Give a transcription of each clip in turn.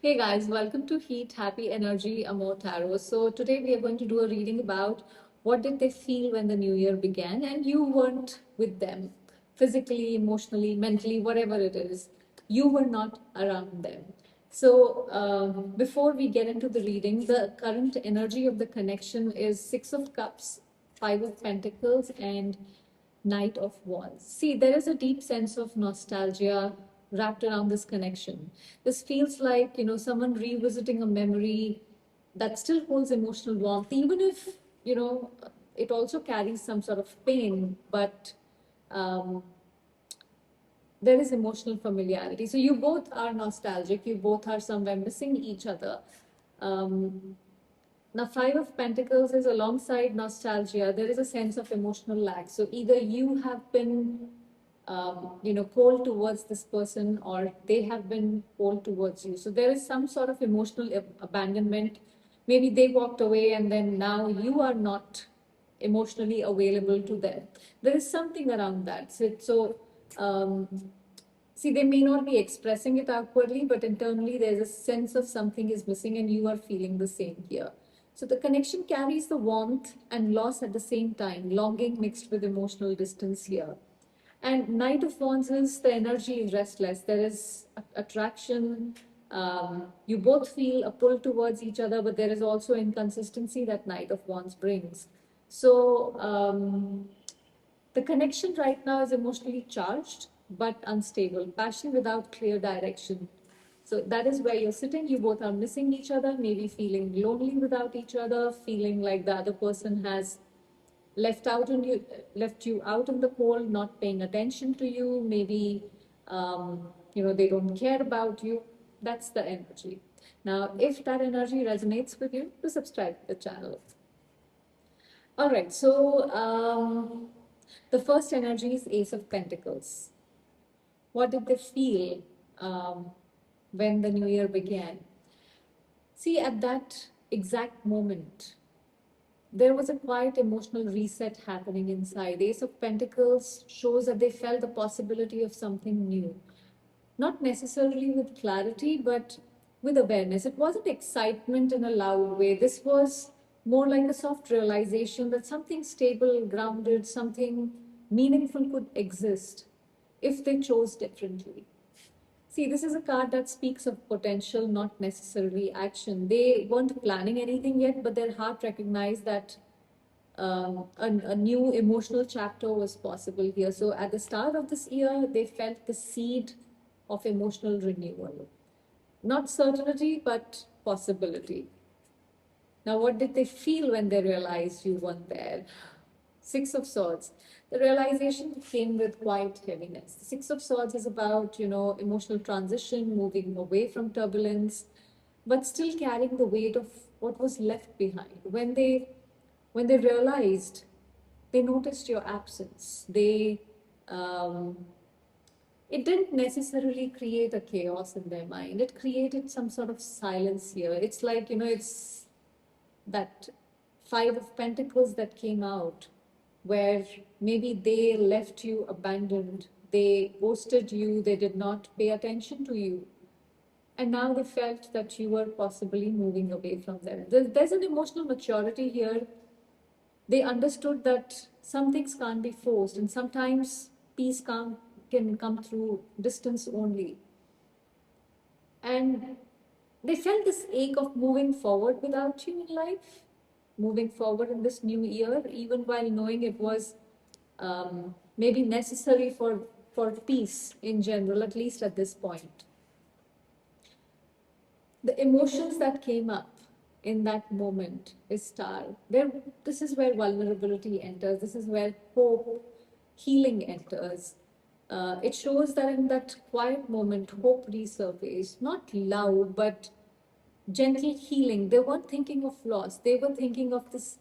Hey guys, welcome to Heat Happy Energy Amor Tarot. So today we are going to do a reading about what did they feel when the new year began, and you weren't with them physically, emotionally, mentally, whatever it is. You were not around them. So before we get into the reading, the current energy of the connection is Six of Cups, Five of Pentacles, and Knight of Wands. See, there is a deep sense of nostalgia wrapped around this connection. This feels like, someone revisiting a memory that still holds emotional warmth, even if, it also carries some sort of pain, but um, there is emotional familiarity. So you both are nostalgic, you both are somewhere missing each other. Um, Now, Five of Pentacles is alongside nostalgia. There is a sense of emotional lack. So either you have been, cold towards this person, or they have been cold towards you. So there is some sort of emotional abandonment. Maybe they walked away, and then now you are not emotionally available to them. There is something around that. So, see, they may not be expressing it outwardly, but internally there's a sense of something is missing, and you are feeling the same here. So the connection carries the warmth and loss at the same time, longing mixed with emotional distance here. And Knight of Wands is the energy is restless. There is attraction. You both feel a pull towards each other, but there is also inconsistency that Knight of Wands brings. So, the connection right now is emotionally charged but unstable, passion without clear direction. So that is where you're sitting. You both are missing each other, maybe feeling lonely without each other, feeling like the other person has left you out in the cold, not paying attention to you. Maybe they don't care about you. That's the energy. Now, if that energy resonates with you, to subscribe to the channel. All right, so the first energy is Ace of Pentacles. What did they feel when the new year began? See, at that exact moment, there was a quiet emotional reset happening inside. Ace of Pentacles shows that they felt the possibility of something new. Not necessarily with clarity, but with awareness. It wasn't excitement in a loud way. This was more like a soft realization that something stable, grounded, something meaningful could exist if they chose differently. See, this is a card that speaks of potential, not necessarily action. They weren't planning anything yet, but their heart recognized that a new emotional chapter was possible here. So at the start of this year, they felt the seed of emotional renewal. Not certainty, but possibility. Now, what did they feel when they realized you weren't there? Six of Swords. The realization came with quiet heaviness. The Six of Swords is about, emotional transition, moving away from turbulence, but still carrying the weight of what was left behind. When they realized, they noticed your absence. It didn't necessarily create a chaos in their mind. It created some sort of silence here. It's like, it's that Five of Pentacles that came out, where maybe they left you abandoned, they ghosted you, they did not pay attention to you, and now they felt that you were possibly moving away from them. There's an emotional maturity here. They understood that some things can't be forced, and sometimes peace can come through distance only. And they felt this ache of moving forward without you in life, moving forward in this new year, even while knowing it was maybe necessary for peace in general, at least at this point. The emotions that came up in that moment is star. This is where vulnerability enters. This is where hope, healing enters. It shows that in that quiet moment, hope resurfaced, not loud, but gentle healing. They weren't thinking of loss. They were thinking of this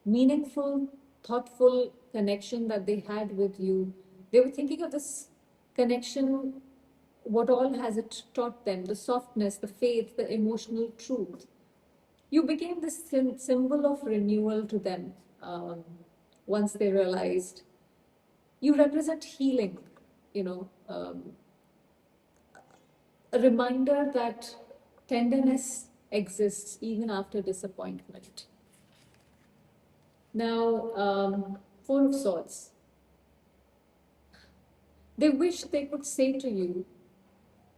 meaningful, thoughtful connection that they had with you. They were thinking of this connection, what all has it taught them, the softness, the faith, the emotional truth. You became this symbol of renewal to them once they realized. You represent healing, you know, a reminder that tenderness exists even after disappointment. Now, Four of Swords. They wish they could say to you,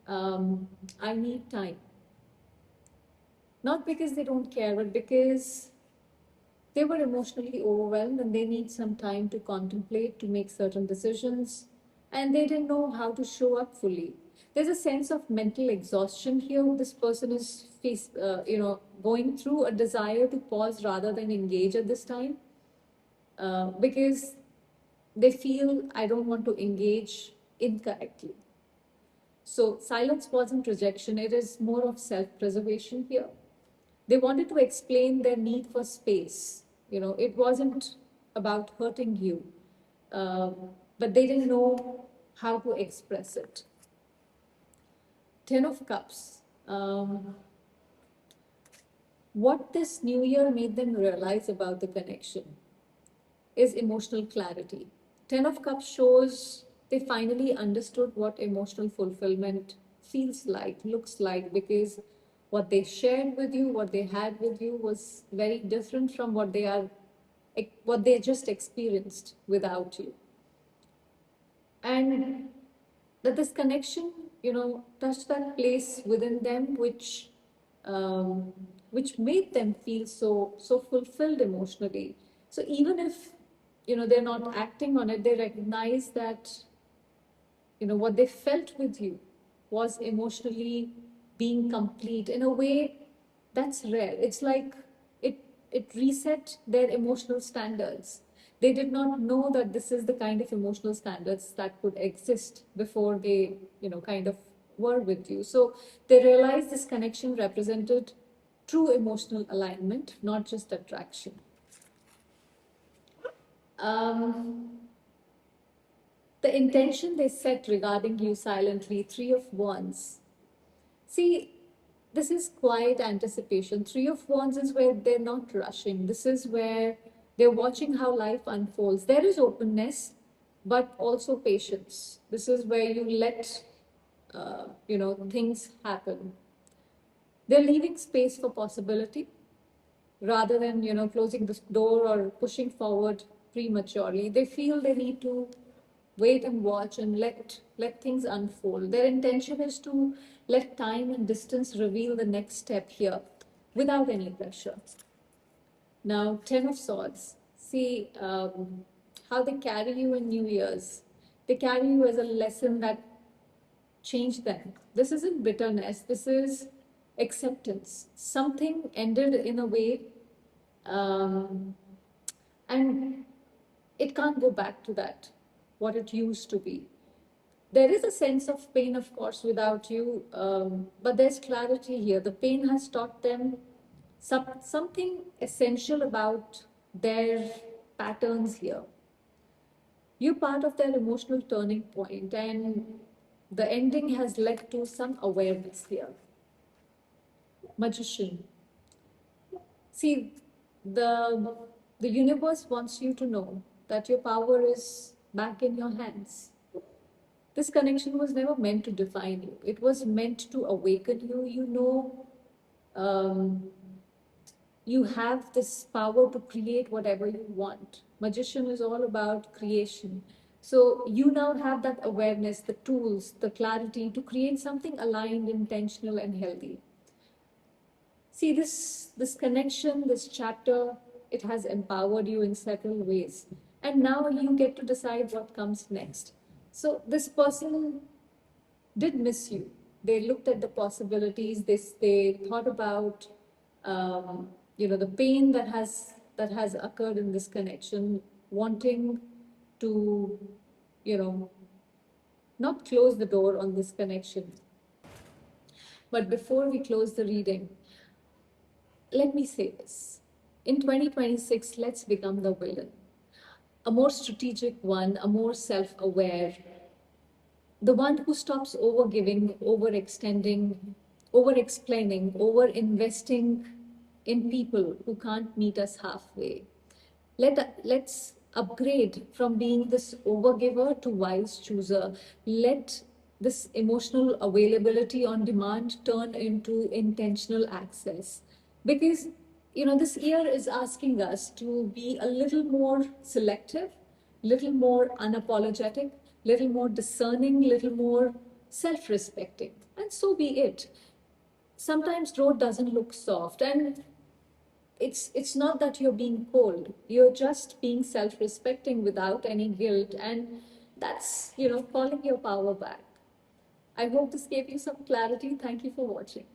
I need time. Not because they don't care, but because they were emotionally overwhelmed and they need some time to contemplate, to make certain decisions, and they didn't know how to show up fully. There's a sense of mental exhaustion here. This person is going through a desire to pause rather than engage at this time, because they feel, I don't want to engage incorrectly. So silence wasn't rejection, it is more of self-preservation here. They wanted to explain their need for space. It wasn't about hurting you, uh, but they didn't know how to express it. Ten of Cups. What this new year made them realize about the connection is emotional clarity. Ten of Cups shows they finally understood what emotional fulfillment feels like, looks like, because what they shared with you, what they had with you, was very different from what they just experienced without you. And that this connection, touched that place within them, which made them feel so fulfilled emotionally. So even if they're not acting on it, they recognize that what they felt with you was emotionally being complete in a way that's rare. It's like it reset their emotional standards. They did not know that this is the kind of emotional standards that could exist before they kind of were with you. So they realized this connection represented true emotional alignment, not just attraction. um, the intention they set regarding you silently, Three of Wands. See, this is quiet anticipation. Three of Wands is where they're not rushing. This is where they're watching how life unfolds. There is openness, but also patience. This is where you let, things happen. They're leaving space for possibility rather than, closing the door or pushing forward prematurely. They feel they need to wait and watch and let things unfold. Their intention is to let time and distance reveal the next step here without any pressure. Now, Ten of Swords. See how they carry you in New Year's. They carry you as a lesson that changed them. This isn't bitterness, this is acceptance. Something ended in a way, um, and it can't go back to that, what it used to be. There is a sense of pain, of course, without you, but there's clarity here. The pain has taught them something essential about their patterns here. You're part of their emotional turning point, and the ending has led to some awareness here. Magician. See, the the universe wants you to know that your power is back in your hands. This connection was never meant to define you. It was meant to awaken you. Um, you have this power to create whatever you want. Magician is all about creation. So you now have that awareness, the tools, the clarity to create something aligned, intentional, and healthy. See, this connection, this chapter, it has empowered you in several ways. And now you get to decide what comes next. So this person did miss you. They looked at the possibilities. They thought about the pain that has occurred in this connection, wanting to you know not close the door on this connection. But before we close the reading, let me say this. In 2026, let's become the villain. A more strategic one, a more self aware, the one who stops overgiving, overextending, over explaining, over investing in people who can't meet us halfway. Let's upgrade from being this overgiver to wise chooser. Let this emotional availability on demand turn into intentional access. Because, this year is asking us to be a little more selective, little more unapologetic, little more discerning, little more self-respecting. And so be it. Sometimes growth doesn't look soft, and it's not that you're being cold. You're just being self-respecting without any guilt, and that's calling your power back. I hope this gave you some clarity. Thank you for watching.